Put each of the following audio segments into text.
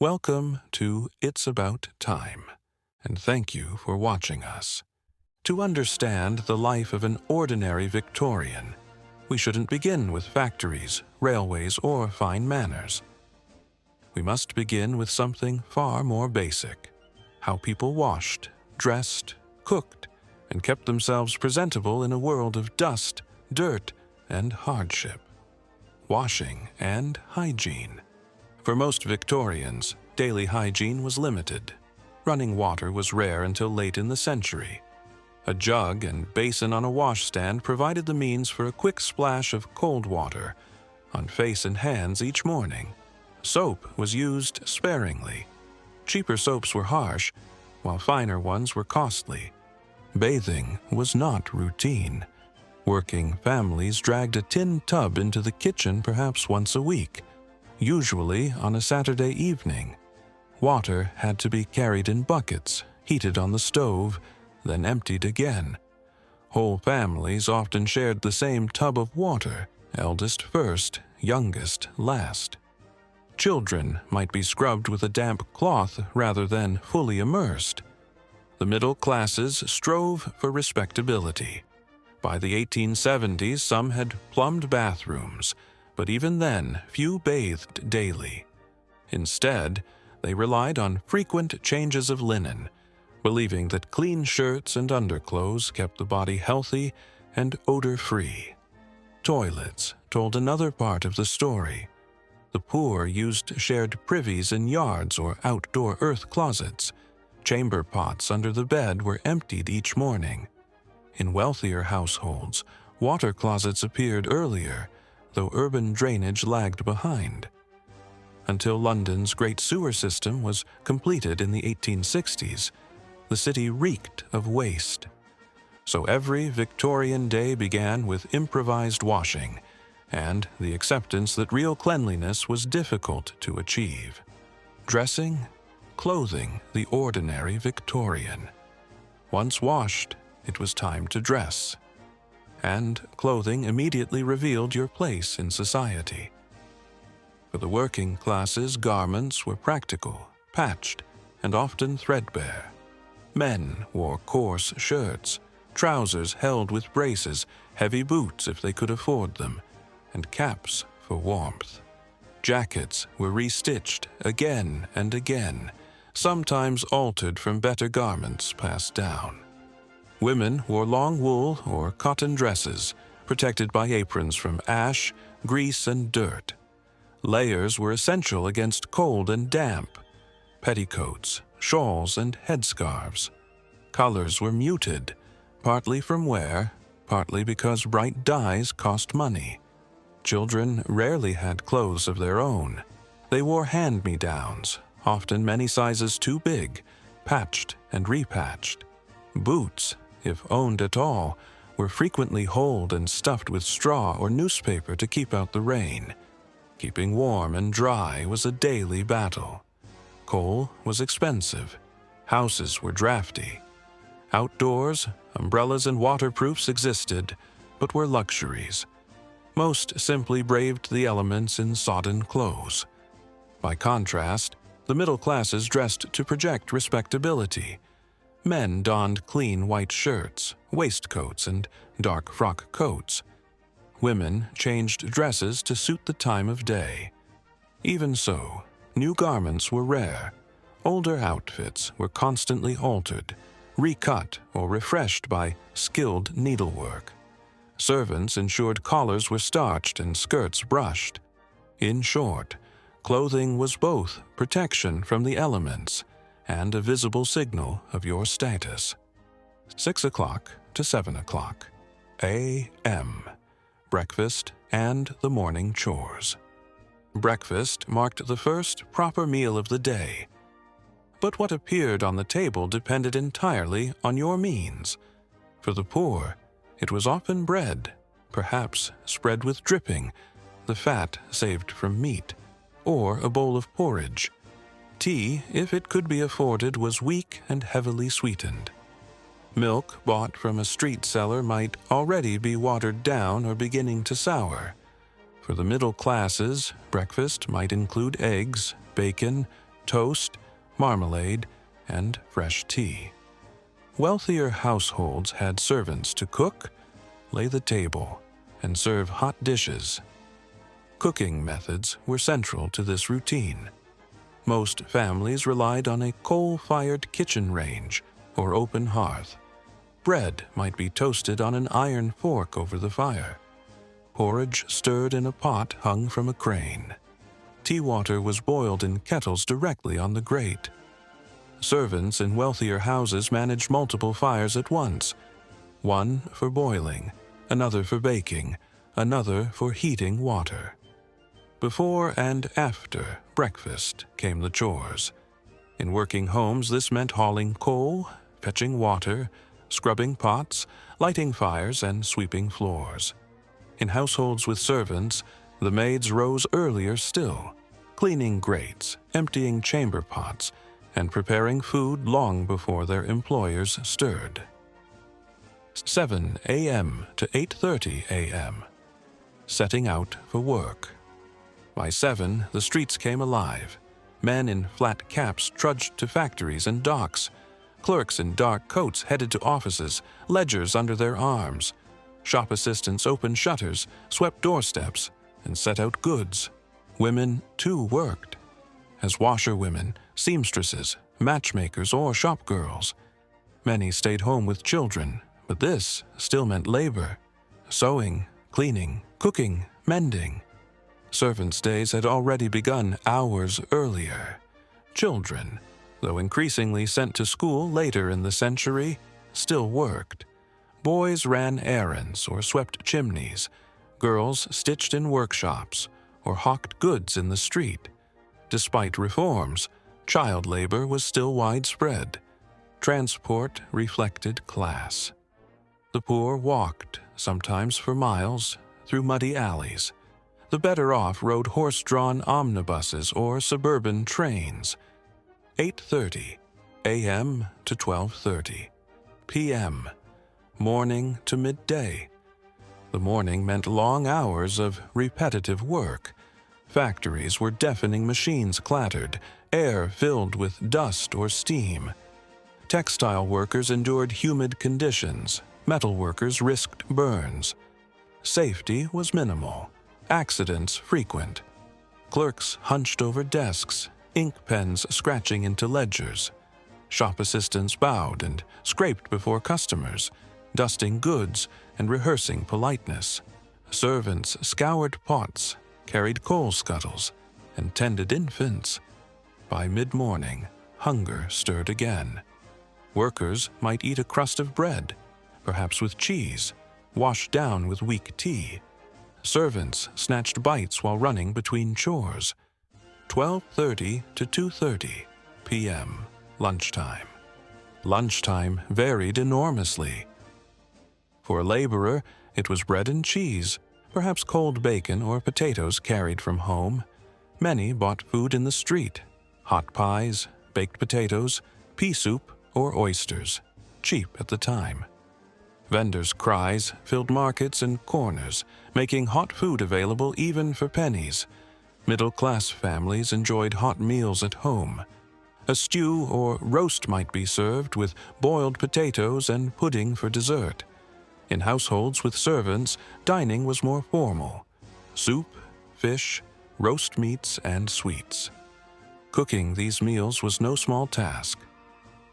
Welcome to It's About Time, and thank you for watching us. To understand the life of an ordinary Victorian, we shouldn't begin with factories, railways, or fine manners. We must begin with something far more basic: how people washed, dressed, cooked, and kept themselves presentable in a world of dust, dirt, and hardship. Washing and hygiene. For most Victorians, daily hygiene was limited. Running water was rare until late in the century. A jug and basin on a washstand provided the means for a quick splash of cold water on face and hands each morning. Soap was used sparingly. Cheaper soaps were harsh, while finer ones were costly. Bathing was not routine. Working families dragged a tin tub into the kitchen perhaps once a week, usually on a Saturday evening. Water had to be carried in buckets, heated on the stove, then emptied again. Whole families often shared the same tub of water, eldest first, youngest last. Children might be scrubbed with a damp cloth rather than fully immersed. The middle classes strove for respectability. By the 1870s, some had plumbed bathrooms, but even then, few bathed daily. Instead, they relied on frequent changes of linen, believing that clean shirts and underclothes kept the body healthy and odor-free. Toilets told another part of the story. The poor used shared privies in yards or outdoor earth closets. Chamber pots under the bed were emptied each morning. In wealthier households, water closets appeared earlier, though urban drainage lagged behind. Until London's great sewer system was completed in the 1860s, the city reeked of waste. So every Victorian day began with improvised washing and the acceptance that real cleanliness was difficult to achieve. Dressing, clothing the ordinary Victorian. Once washed, it was time to dress. And clothing immediately revealed your place in society. For the working classes, garments were practical, patched, and often threadbare. Men wore coarse shirts, trousers held with braces, heavy boots if they could afford them, and caps for warmth. Jackets were restitched again and again, sometimes altered from better garments passed down. Women wore long wool or cotton dresses, protected by aprons from ash, grease, and dirt. Layers were essential against cold and damp. Petticoats, shawls, and headscarves. Colors were muted, partly from wear, partly because bright dyes cost money. Children rarely had clothes of their own. They wore hand-me-downs, often many sizes too big, patched and repatched. Boots, if owned at all, were frequently holed and stuffed with straw or newspaper to keep out the rain. Keeping warm and dry was a daily battle. Coal was expensive. Houses were drafty. Outdoors, umbrellas and waterproofs existed, but were luxuries. Most simply braved the elements in sodden clothes. By contrast, the middle classes dressed to project respectability. Men donned clean white shirts, waistcoats, and dark frock coats. Women changed dresses to suit the time of day. Even so, new garments were rare. Older outfits were constantly altered, recut or refreshed by skilled needlework. Servants ensured collars were starched and skirts brushed. In short, clothing was both protection from the elements and a visible signal of your status. 6 o'clock to 7 o'clock. A.M. Breakfast and the morning chores. Breakfast marked the first proper meal of the day. But what appeared on the table depended entirely on your means. For the poor, it was often bread, perhaps spread with dripping, the fat saved from meat, or a bowl of porridge. Tea, if it could be afforded, was weak and heavily sweetened. Milk bought from a street seller might already be watered down or beginning to sour. For the middle classes, breakfast might include eggs, bacon, toast, marmalade, and fresh tea. Wealthier households had servants to cook, lay the table, and serve hot dishes. Cooking methods were central to this routine. Most families relied on a coal-fired kitchen range or open hearth. Bread might be toasted on an iron fork over the fire. Porridge stirred in a pot hung from a crane. Tea water was boiled in kettles directly on the grate. Servants in wealthier houses managed multiple fires at once, one for boiling, another for baking, another for heating water. Before and after breakfast came the chores. In working homes, this meant hauling coal, fetching water, scrubbing pots, lighting fires, and sweeping floors. In households with servants, the maids rose earlier still, cleaning grates, emptying chamber pots, and preparing food long before their employers stirred. 7 a.m. to 8:30 a.m. Setting out for work. By 7, the streets came alive. Men in flat caps trudged to factories and docks. Clerks in dark coats headed to offices, ledgers under their arms. Shop assistants opened shutters, swept doorsteps, and set out goods. Women, too, worked. As washerwomen, seamstresses, matchmakers, or shopgirls. Many stayed home with children, but this still meant labor. Sewing, cleaning, cooking, mending. Servants' days had already begun hours earlier. Children, though increasingly sent to school later in the century, still worked. Boys ran errands or swept chimneys. Girls stitched in workshops or hawked goods in the street. Despite reforms, child labor was still widespread. Transport reflected class. The poor walked, sometimes for miles, through muddy alleys. The better off rode horse-drawn omnibuses or suburban trains. 8:30 a.m. to 12:30 p.m., morning to midday. The morning meant long hours of repetitive work. Factories were deafening machines clattered, air filled with dust or steam. Textile workers endured humid conditions. Metal workers risked burns. Safety was minimal. Accidents frequent. Clerks hunched over desks, ink pens scratching into ledgers. Shop assistants bowed and scraped before customers, dusting goods and rehearsing politeness. Servants scoured pots, carried coal scuttles, and tended infants. By mid-morning, hunger stirred again. Workers might eat a crust of bread, perhaps with cheese, washed down with weak tea. Servants snatched bites while running between chores. 12:30 to 2:30 p.m. lunchtime. Lunchtime varied enormously. For a laborer, it was bread and cheese, perhaps cold bacon or potatoes carried from home. Many bought food in the street: hot pies, baked potatoes, pea soup, or oysters, cheap at the time. Vendors' cries filled markets and corners, making hot food available even for pennies. Middle-class families enjoyed hot meals at home. A stew or roast might be served with boiled potatoes and pudding for dessert. In households with servants, dining was more formal: soup, fish, roast meats, and sweets. Cooking these meals was no small task.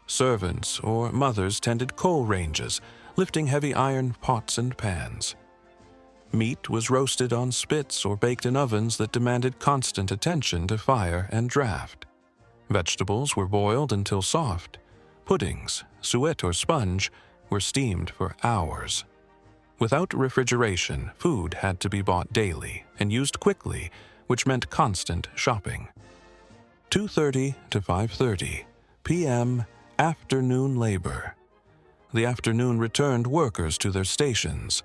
Servants or mothers tended coal ranges, lifting heavy iron pots and pans. Meat was roasted on spits or baked in ovens that demanded constant attention to fire and draft. Vegetables were boiled until soft. Puddings, suet or sponge, were steamed for hours. Without refrigeration, food had to be bought daily and used quickly, which meant constant shopping. 2:30 to 5:30 p.m. afternoon labor. The afternoon returned workers to their stations.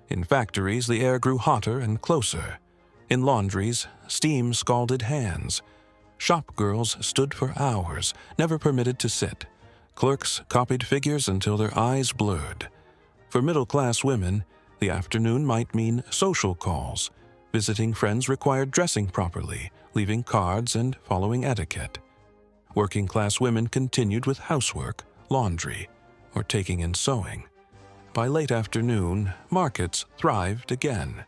In factories, the air grew hotter and closer. In laundries, steam scalded hands. Shop girls stood for hours, never permitted to sit. Clerks copied figures until their eyes blurred. For middle-class women, the afternoon might mean social calls. Visiting friends required dressing properly, leaving cards and following etiquette. Working-class women continued with housework, laundry, or taking in sewing. By late afternoon, markets thrived again.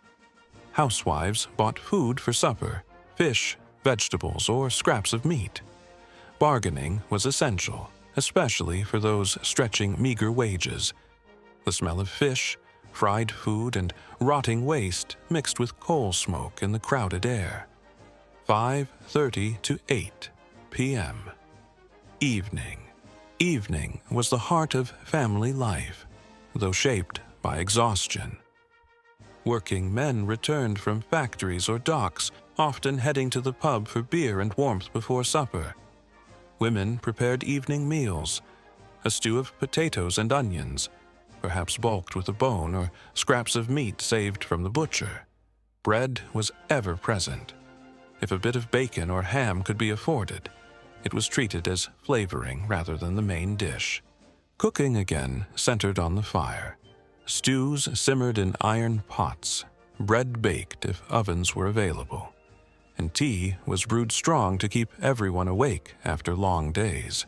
Housewives bought food for supper, fish, vegetables, or scraps of meat. Bargaining was essential, especially for those stretching meager wages. The smell of fish, fried food, and rotting waste mixed with coal smoke in the crowded air. 5:30 to 8 p.m. Evening. Evening was the heart of family life, though shaped by exhaustion. Working men returned from factories or docks, often heading to the pub for beer and warmth before supper. Women prepared evening meals, a stew of potatoes and onions, perhaps bulked with a bone or scraps of meat saved from the butcher. Bread was ever present. If a bit of bacon or ham could be afforded, it was treated as flavoring rather than the main dish. Cooking again centered on the fire. Stews simmered in iron pots, bread baked if ovens were available, and tea was brewed strong to keep everyone awake after long days.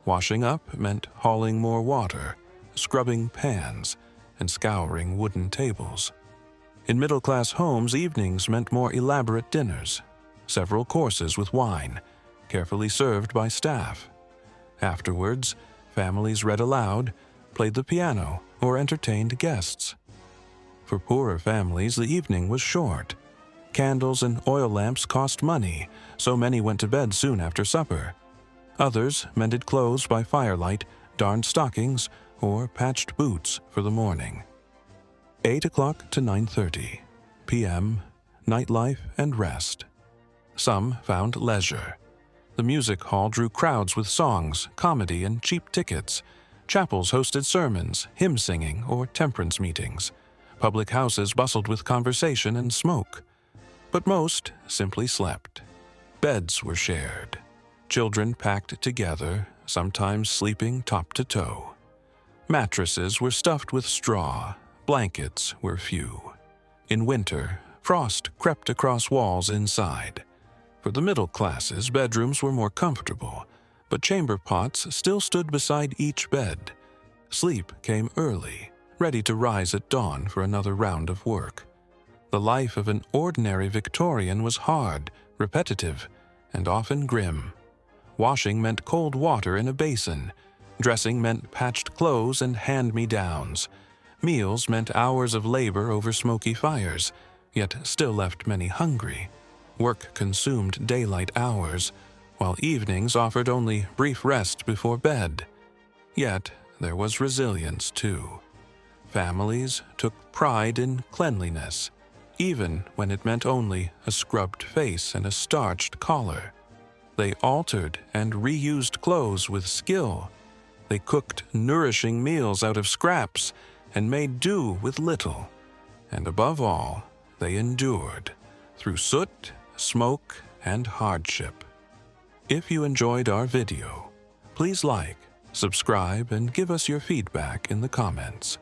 Washing up meant hauling more water, scrubbing pans, and scouring wooden tables. In middle-class homes, evenings meant more elaborate dinners, several courses with wine, carefully served by staff. Afterwards, families read aloud, played the piano, or entertained guests. For poorer families, the evening was short. Candles and oil lamps cost money, so many went to bed soon after supper. Others mended clothes by firelight, darned stockings, or patched boots for the morning. 8 o'clock to 9:30 p.m., nightlife and rest. Some found leisure. The music hall drew crowds with songs, comedy, and cheap tickets. Chapels hosted sermons, hymn singing, or temperance meetings. Public houses bustled with conversation and smoke. But most simply slept. Beds were shared. Children packed together, sometimes sleeping top to toe. Mattresses were stuffed with straw. Blankets were few. In winter, frost crept across walls inside. For the middle classes, bedrooms were more comfortable, but chamber pots still stood beside each bed. Sleep came early, ready to rise at dawn for another round of work. The life of an ordinary Victorian was hard, repetitive, and often grim. Washing meant cold water in a basin. Dressing meant patched clothes and hand-me-downs. Meals meant hours of labor over smoky fires, yet still left many hungry. Work consumed daylight hours, while evenings offered only brief rest before bed. Yet there was resilience, too. Families took pride in cleanliness, even when it meant only a scrubbed face and a starched collar. They altered and reused clothes with skill. They cooked nourishing meals out of scraps and made do with little. And above all, they endured through soot, smoke, and hardship. If you enjoyed our video, please like, subscribe, and give us your feedback in the comments.